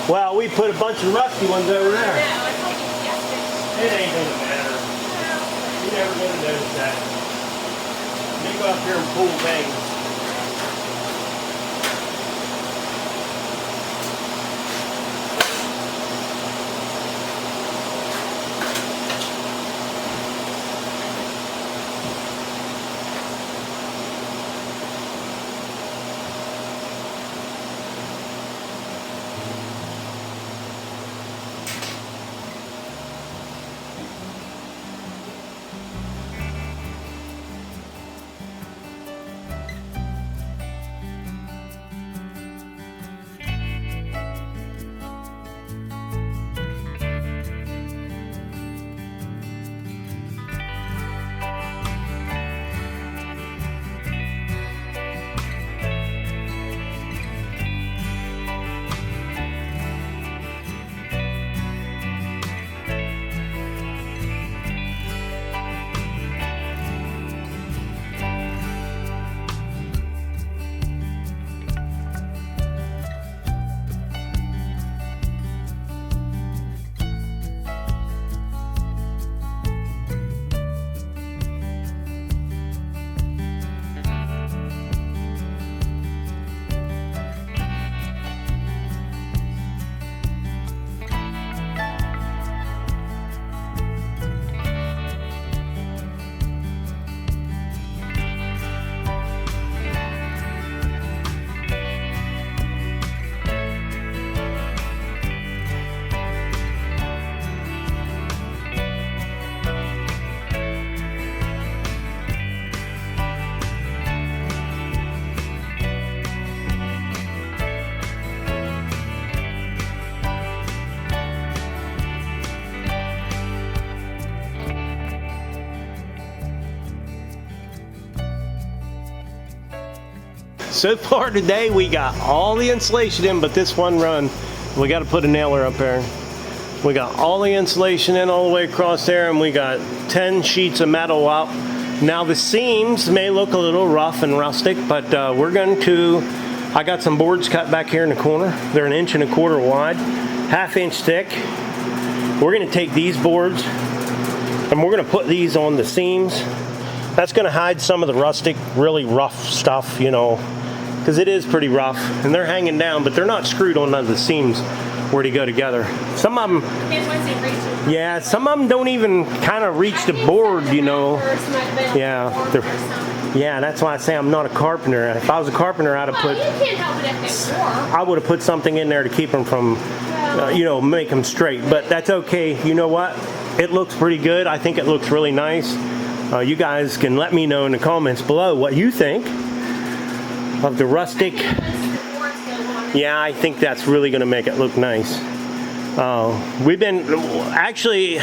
Well, we put a bunch of rusty ones over there. No, it's like you guessed it. It ain't gonna matter. You're never gonna notice that. Let me go up here and pull things. So far today we got all the insulation in, but this one run we got to put a nailer up there. We got all the insulation in all the way across there, and we got 10 sheets of metal up. Now the seams may look a little rough and rustic, but we're going to, I got some boards cut back here in the corner. They're 1.25 inches wide, 1/2 inch thick. We're going to take these boards and we're going to put these on the seams. That's going to hide some of the rustic, really rough stuff, you know, because it is pretty rough, and they're hanging down, but they're not screwed on none of the seams where they go together. Some of them, yeah, some of them don't even kind of reach the board, you know. Yeah, yeah, that's why I say I'm not a carpenter. If I was a carpenter, I'd have put, you can't help it if they're warm. I would have put something in there to keep them from, you know, make them straight. But that's okay. You know what? It looks pretty good. I think it looks really nice. You guys can let me know in the comments below what you think of the rustic. Yeah, I think that's really going to make it look nice. We've been, actually,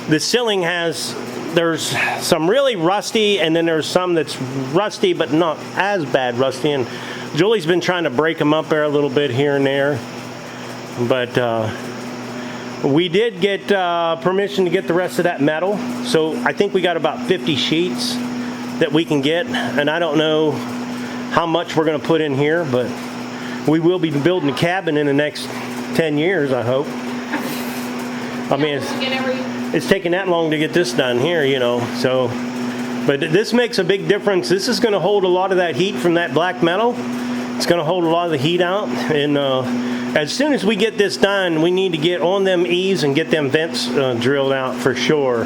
the ceiling has, there's some really rusty, and then there's some that's rusty but not as bad rusty, and Julie's been trying to break them up there a little bit here and there. But we did get permission to get the rest of that metal, so I think we got about 50 sheets that we can get, and I don't know how much we're going to put in here, but we will be building a cabin in the next 10 years, I hope. I mean, it's taking that long to get this done here, you know, so, but this makes a big difference. This is going to hold a lot of that heat from that black metal. It's going to hold a lot of the heat out, and as soon as we get this done, we need to get on them eaves and get them vents drilled out for sure,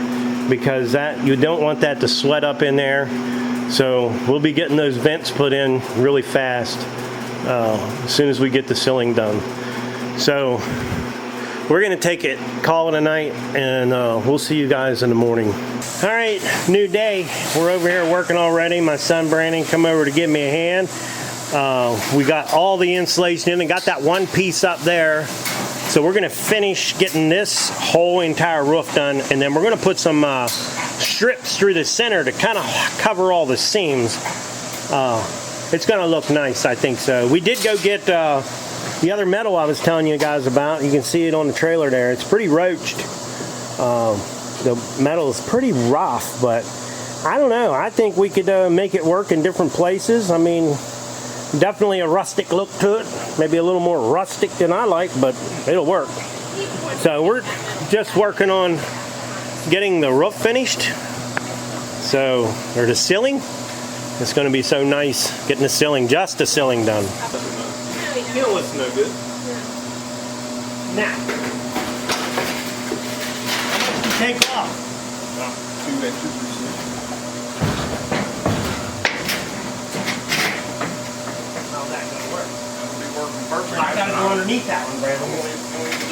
because that, you don't want that to sweat up in there. So we'll be getting those vents put in really fast as soon as we get the ceiling done. So we're gonna take it, call it a night, and we'll see you guys in the morning. All right, new day. We're over here working already. My son Brandon come over to give me a hand. We got all the insulation in and got that one piece up there. So we're gonna finish getting this whole entire roof done, and then we're gonna put some strips through the center to kind of cover all the seams. It's gonna look nice, I think so. We did go get the other metal I was telling you guys about. You can see it on the trailer there. It's pretty roached. The metal is pretty rough, but I don't know. I think we could make it work in different places. I mean, Definitely a rustic look to it. Maybe a little more rustic than I like, but it'll work. So we're just working on getting the roof finished. So, or the ceiling. It's going to be so nice getting the ceiling, just the ceiling done. You know what's no good? Now, take off. 2 inches or so. How's that going to work? That'll be working perfect. I got to go underneath that one, Brandon. You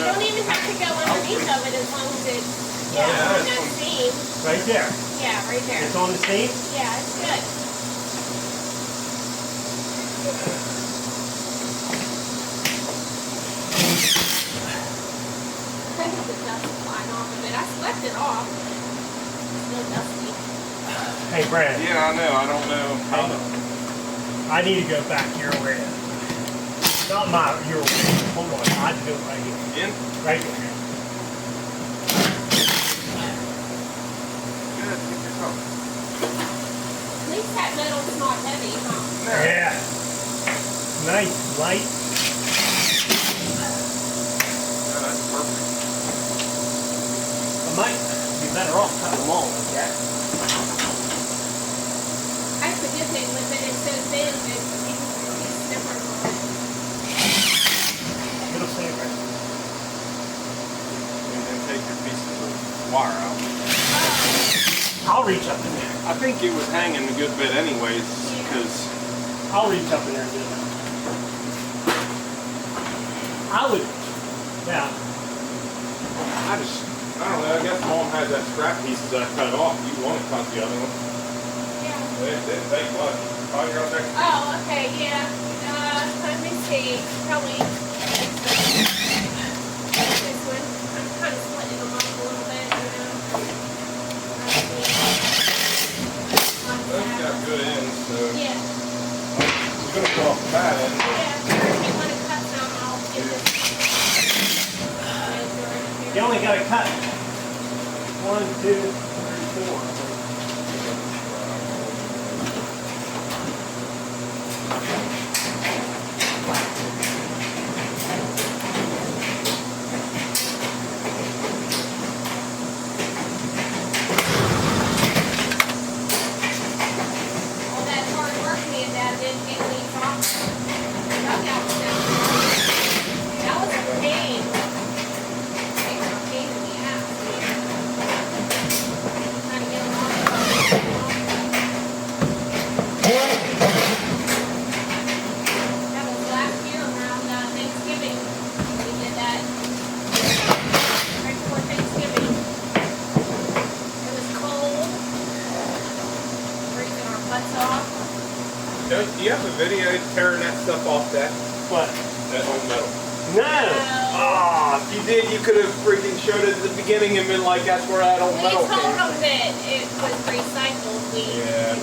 don't even have to go underneath of it as long as it's, on that seam. Right there. Yeah, right there. It's on the seam? Yeah, it's good. I think the dust is flying off of it. I swept it off. It's still dusty. Hey, Brandon. Yeah, I know. I don't know how to. I need to go back your way. Not your way. Hold on. I have to do it right here. In? Right there. Good. Get your phone. At least that metal's not heavy, huh? Yeah. Nice, light. Yeah, that's perfect. I might be better off cutting them all like that. That's the good thing with it. It's so thin that you can use different on it. It'll save it. And then take your pieces of wire out. I'll reach up in there. I think it was hanging a good bit anyways, because I'll reach up in there and do that. I would, yeah. I don't know, I guess Mom has that scrap pieces I cut off. You want to cut the other one. Yeah. It didn't take much. Oh, you're on there. Oh, okay, yeah. Let me see. Probably this one. I'm kind of splitting them up a little bit, Those got good ends, so Yeah. we're going to go off the bad end. Yeah, sure. If you want to cut some, I'll do it. You only got to cut 1, 2, 3, 4. All that hard work me and Dad didn't get any off. Dugout stuff. That was a pain. They were a pain in the ass. Trying to get them off. That was last year around Thanksgiving. We did that right before Thanksgiving. It was cold. Freezing our butts off. Do you have a video tearing that stuff off that What? old metal? No! Ah, if you did, you could have freaking showed it at the beginning and been like, that's where that old We metal told came them from. that it was recycled. We, Yeah.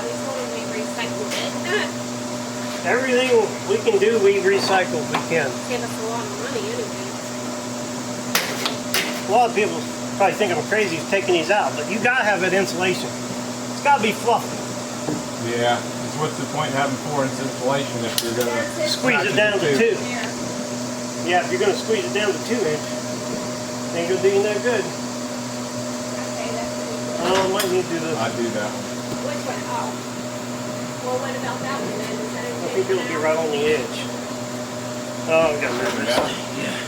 we told them we recycled it. Everything we can do, we recycle if we can. Give us a lot of money anyway. A lot of people probably think I'm crazy taking these out, but you gotta have that insulation. It's gotta be fluffy. Yeah. What's the point in having 4 inch insulation if you're going to Squeeze it down to 2. Here. Yeah, if you're gonna squeeze it down to 2 inch, ain't gonna do you no good. Okay, that's pretty Oh, cool. I might need to do this. I do that one. Which one? Oh. Well, what about that one then? Is that I okay? think it'll be right on the edge. Oh, I got nervous. Yeah.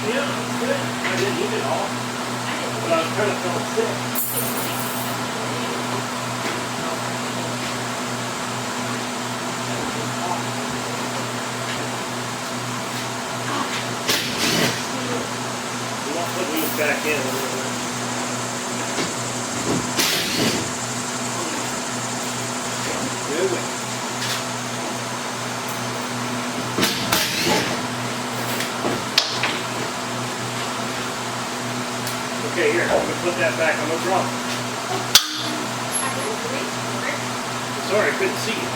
Yeah, it's good. I didn't eat it all, but I was kind of feeling sick. I'm not putting these back in. Put that back on the drum. I didn't reach for it. Sorry, I couldn't see you.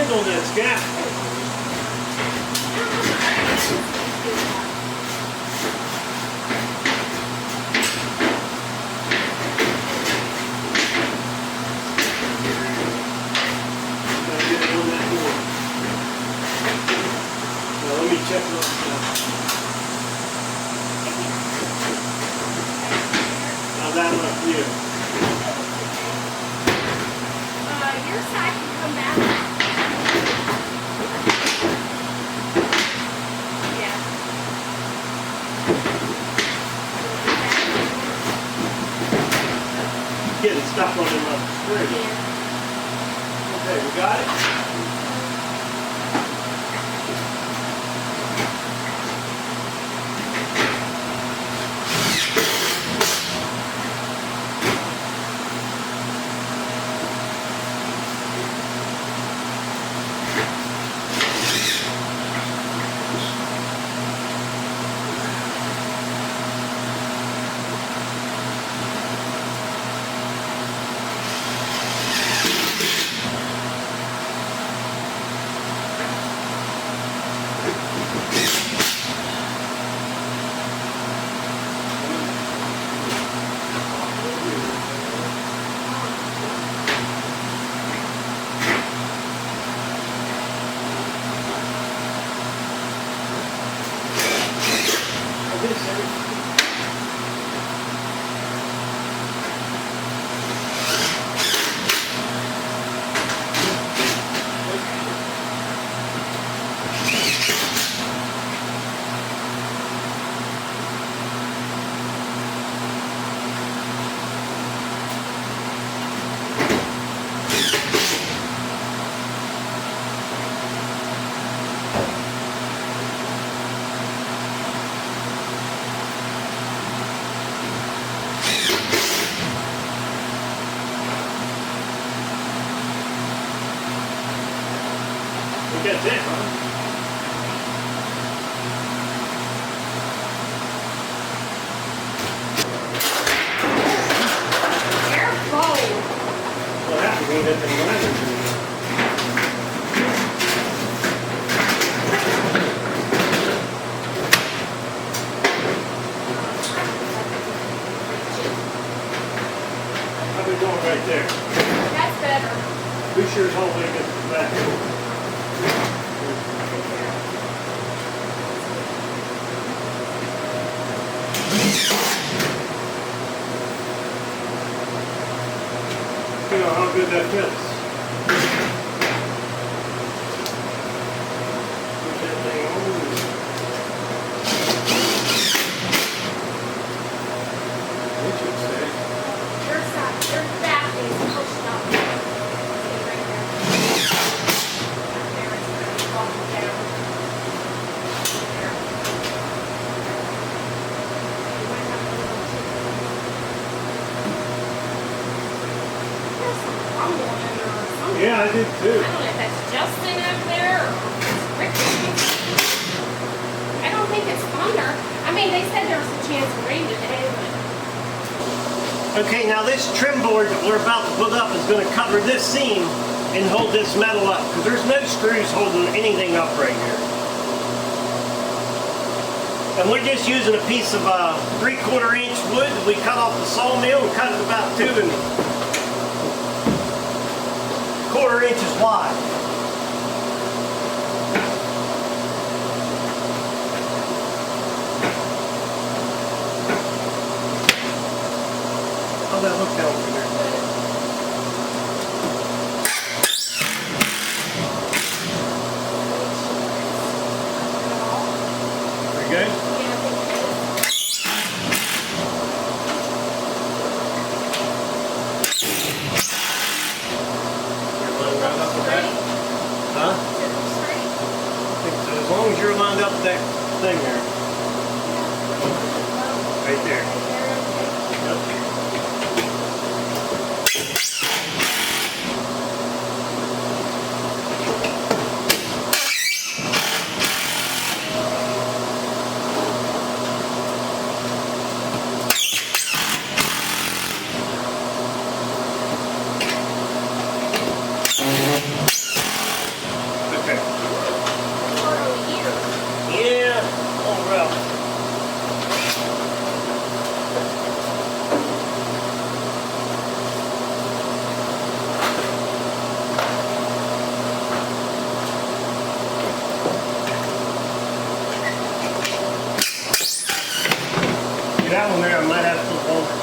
On that gap. Now let me check it out. How's that look for you? Your side can come back. Getting stuck on him on the screen. Okay, we got it? That's it, huh? Careful. What happened? We hit the ladder. How's it going right there? That's better. Be sure it's all the way against the back. You know how good that feels. Push that thing over. What you say? Your side, your back is pushed up. See right there. There it's really falling down. There. You might have a little There's some rumble in there or something. Yeah, I did too. I don't know if that's Justin up there or if it's Ricky. I don't think it's thunder. I mean, they said there was a chance of rain today, but Okay, now this trim board that we're about to put up is going to cover this seam and hold this metal up because there's no screws holding anything up right here. And we're just using a piece of 3/4 inch wood that we cut off the sawmill and cut it about 2 1/4 inches wide. How's that look down over there? Pretty good? Huh? I think so. As long as you're lined up with that thing there. Right there. Yep. Yeah, oh well. See, that one there, I might have to put over.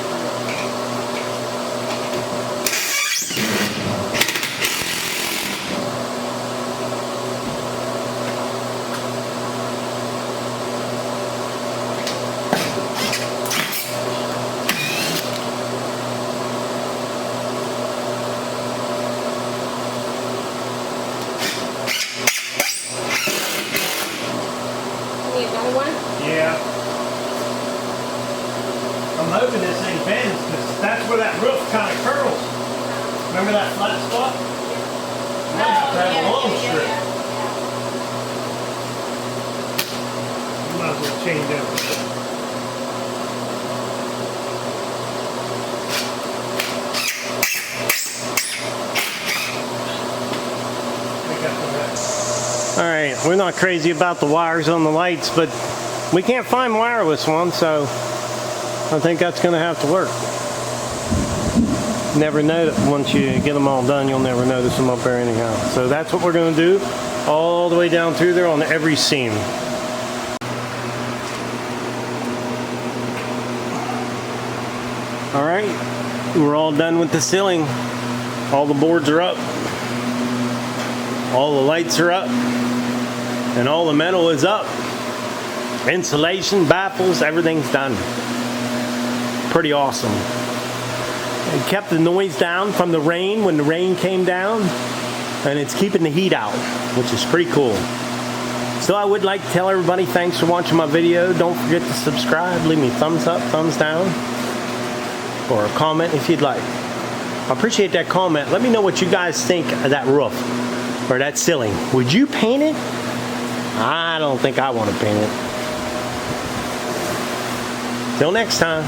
Need another one? Yeah. I'm hoping this thing bends because that's where that roof kind of curls. Remember that flat spot? You might have to have a long strip. You might as well change everything. All right, we're not crazy about the wires on the lights, but we can't find wireless ones, so I think that's going to have to work. Never know that once you get them all done, you'll never notice them up there anyhow. So that's what we're going to do all the way down through there on every seam. All right, we're all done with the ceiling. All the boards are up. All the lights are up. And all the metal is up. Insulation, baffles, everything's done. Pretty awesome. It kept the noise down from the rain when the rain came down, and it's keeping the heat out, which is pretty cool. So I would like to tell everybody thanks for watching my video. Don't forget to subscribe, leave me thumbs up, thumbs down, or a comment if you'd like. I appreciate that comment. Let me know what you guys think of that roof or that ceiling. Would you paint it? I don't think I want to paint it. Till next time.